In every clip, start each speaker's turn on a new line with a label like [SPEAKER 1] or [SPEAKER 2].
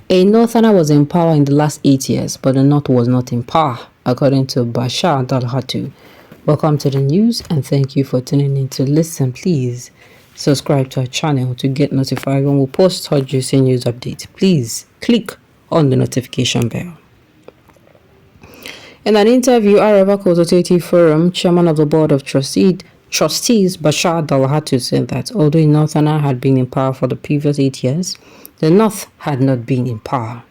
[SPEAKER 1] A Northerner was in power in the last 8 years, but the North was not in power, according to Bashar Dalhatu. Welcome to the news, and thank you for tuning in to listen. Please subscribe to our channel to get notified when we post our juicy news updates. Please click on the notification bell. In an interview, Araba Consultative Forum, chairman of the board of trustees Bashar Dalhatu said that although Northerner had been in power for the previous 8 years, the North had not been in power.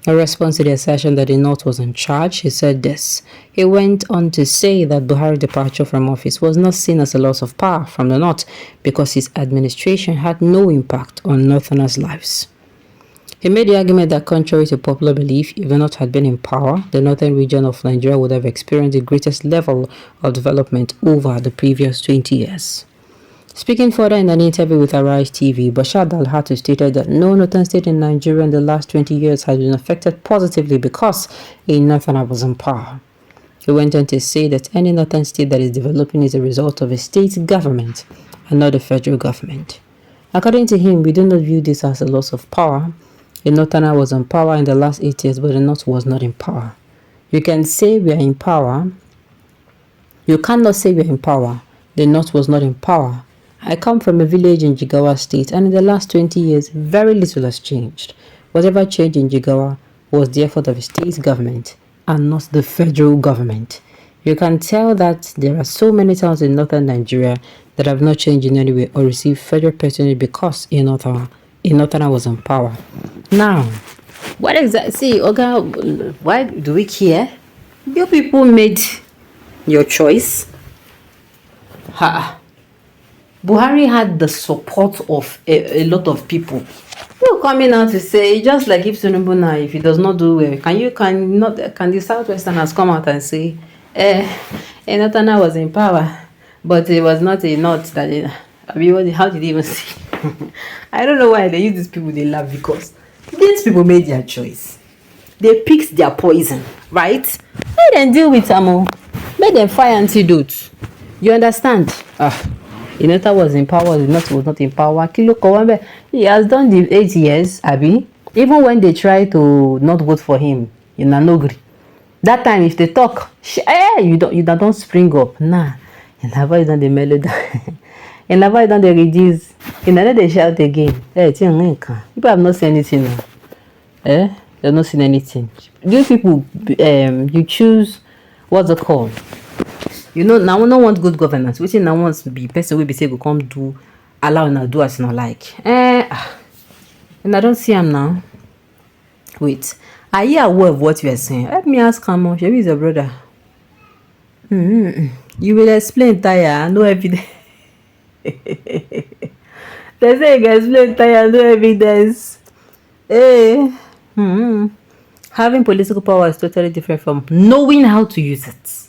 [SPEAKER 1] In response to the assertion that the North was in charge, he said this. He went on to say that Buahari's departure from office was not seen as a loss of power from the North because his administration had no impact on Northerners' lives. He made the argument that contrary to popular belief, if the North had been in power, the northern region of Nigeria would have experienced the greatest level of development over the previous 20 years. Speaking further in an interview with Arise TV, Bashar Dalhatu stated that no northern state in Nigeria in the last 20 years has been affected positively because a northerner was in power. He went on to say that any northern state that is developing is a result of a state government and not the federal government. According to him, we do not view this as a loss of power. A northerner was in power in the last 8 years, but the north was not in power. You can say we are in power. You cannot say we are in power. The north was not in power. I come from a village in Jigawa State, and in the last 20 years, very little has changed. Whatever changed in Jigawa was the effort of the state government and not the federal government. You can tell that there are so many towns in northern Nigeria that have not changed in any way or received federal patronage because a northerner was in power. Now, what exactly? See, Oga, why do we care? You people made your choice. Buhari had the support of a lot of people who are coming out to say, just like if Tinubu now, if he does not do well, can the Southwesterners come out and say, Northerner was in power, but it was not a North that how did he even see? I don't know why they use these people, they laugh because these people made their choice. They picked their poison, right? Let them deal with them. Let them fire antidote. You understand? Inota was in power, the North was not in power. He has done the 8 years, Abi. Even when they try to not vote for him, you no agree. That time, if they talk, you don't spring up. Nah, you never done the melody. You never done the reduce. You never they shout again. People have not seen anything now. They have not seen anything. These people, you choose what's it called? You know, now we don't want good governance. We say now wants to be person will be say go come do allow and do as not like. And I don't see him now. Wait, are you aware of what you are saying? Let me ask him. Maybe he's a brother. You will explain tire, no evidence. They say you can explain tire, no evidence. Having political power is totally different from knowing how to use it.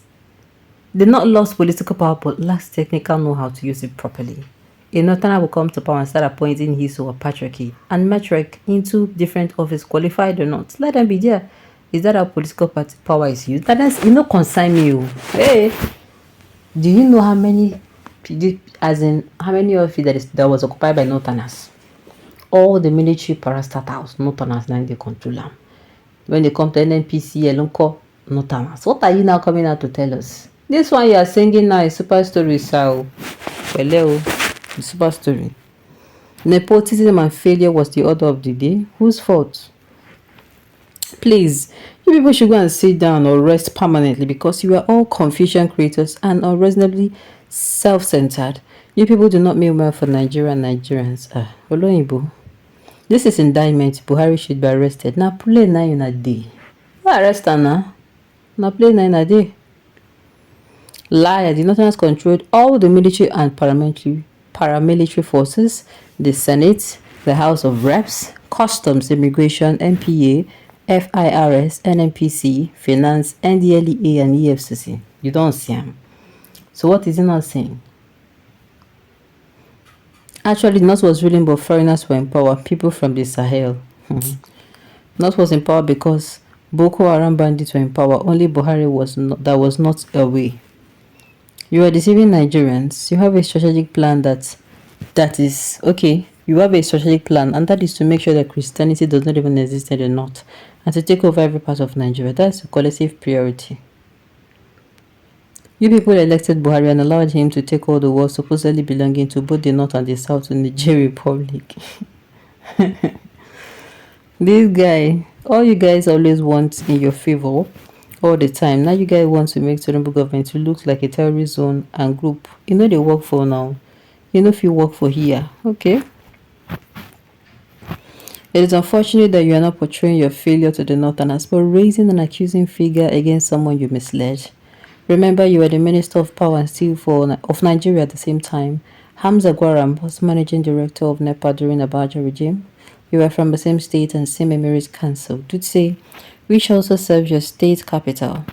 [SPEAKER 1] They not lost political power, but lacks technical know how to use it properly. A northerner will come to power and start appointing his or patriarchy and metric into different office, qualified or not. Let them be there. Is that how political power is used? That's concern me. Hey, do you know how many of it that was occupied by northerners? All the military parastatals, northerners, now they control them. When they come to NNPC, northerners. What are you now coming out to tell us? This one you are singing now is super story, so hello, super story. Nepotism and failure was the order of the day. Whose fault? Please, you people should go and sit down or rest permanently because you are all confusion creators and unreasonably self-centered. You people do not mean well for Nigeria and Nigerians. Oloyibo. This is indictment. Buhari should be arrested. Now play 9 in a day. Arrest her now. Now play 9 in a day. Liar, the Northerners controlled all the military and paramilitary forces, the Senate, the House of Reps, Customs, Immigration, NPA, FIRS, NNPC, Finance, NDLEA, and EFCC. You don't see them. So what is he not saying? Actually, North was ruling, but foreigners were in power, people from the Sahel. North was in power because Boko Haram bandits were in power. Only Buhari was not away. You are deceiving Nigerians. You have a strategic plan that is okay. You have a strategic plan, and that is to make sure that Christianity does not even exist in the north and to take over every part of Nigeria. That's a collective priority. You people elected Buahari and allowed him to take all the work supposedly belonging to both the north and the south in the Niger Republic. This guy, all you guys always want in your favor all the time. Now you guys want to make Tinubu government to look like a terrorist zone and group. You know they work for now. You know if you work for here. Okay. It is unfortunate that you are not portraying your failure to the Northerners, but raising an accusing figure against someone you misled. Remember, you were the Minister of Power and Steel of Nigeria at the same time. Hamza Gwaram was Managing Director of NEPA during the Abacha regime. You were from the same state and same Emirates Council. Dutse, which also serves your state capital.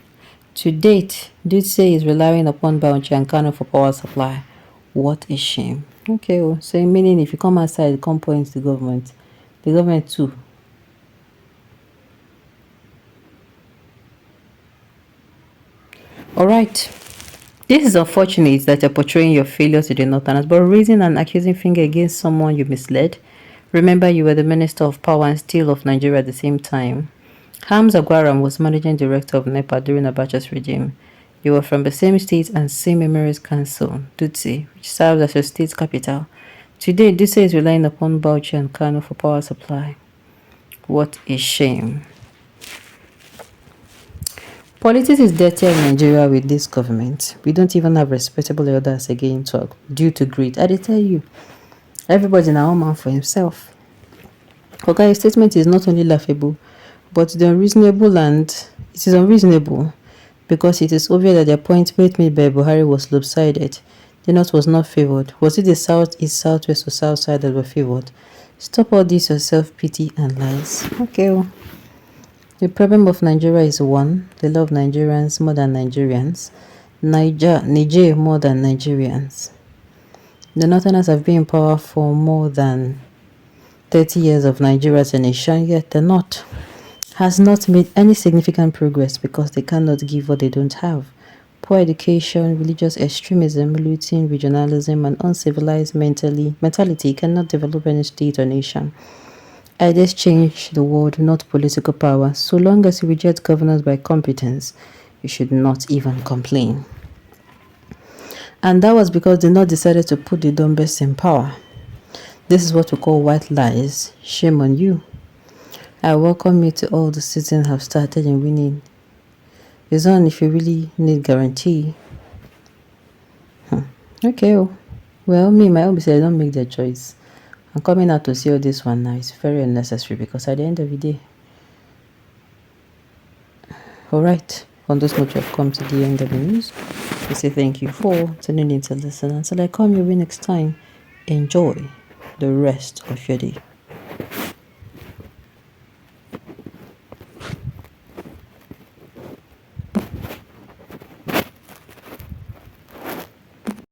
[SPEAKER 1] To date, Dutse is relying upon Bauchi and Kano for power supply. What a shame. Okay, well, so meaning if you come outside, come point to the government too. Alright. This is unfortunate that you're portraying your failure to the Northerners, but raising an accusing finger against someone you misled. Remember, you were the Minister of Power and Steel of Nigeria at the same time. Hamza Gwaram was Managing Director of NEPA during Abacha's regime. You were from the same state and same Emirates Council, Dutse, which serves as your state capital. Today, Dutse is relying upon Bauchi and Kano for power supply. What a shame. Politics is dirtier in Nigeria with this government. We don't even have respectable elders again talk due to greed. I tell you, everybody now man for himself. Okay, your statement is not only laughable, but the unreasonable, and it is unreasonable because it is obvious that the appointment made by Buahari was lopsided. The north was not favored. Was it the south, east, southwest, or south side that were favored? Stop all this your self-pity and lies. Okay. Well. The problem of Nigeria is one, the love of Nigerians more than Nigerians. Niger more than Nigerians. The Northerners have been in power for more than 30 years of Nigeria as a nation, yet the North has not made any significant progress because they cannot give what they don't have. Poor education, religious extremism, looting, regionalism, and uncivilized mentality cannot develop any state or nation. Ideas change the world, not political power. So long as you reject governance by competence, you should not even complain. And that was because they not decided to put the dumbest in power. This is what we call white lies. Shame on you. I welcome you to all the citizens have started in winning. It's on if you really need guarantee. Okay. Well, me, my own say I don't make the choice. I'm coming out to see all this one now. It's very unnecessary because at the end of the day. Alright. On this note, we have come to the end of the news. We say thank you for tuning in to listen. Until I come your way next time, enjoy the rest of your day.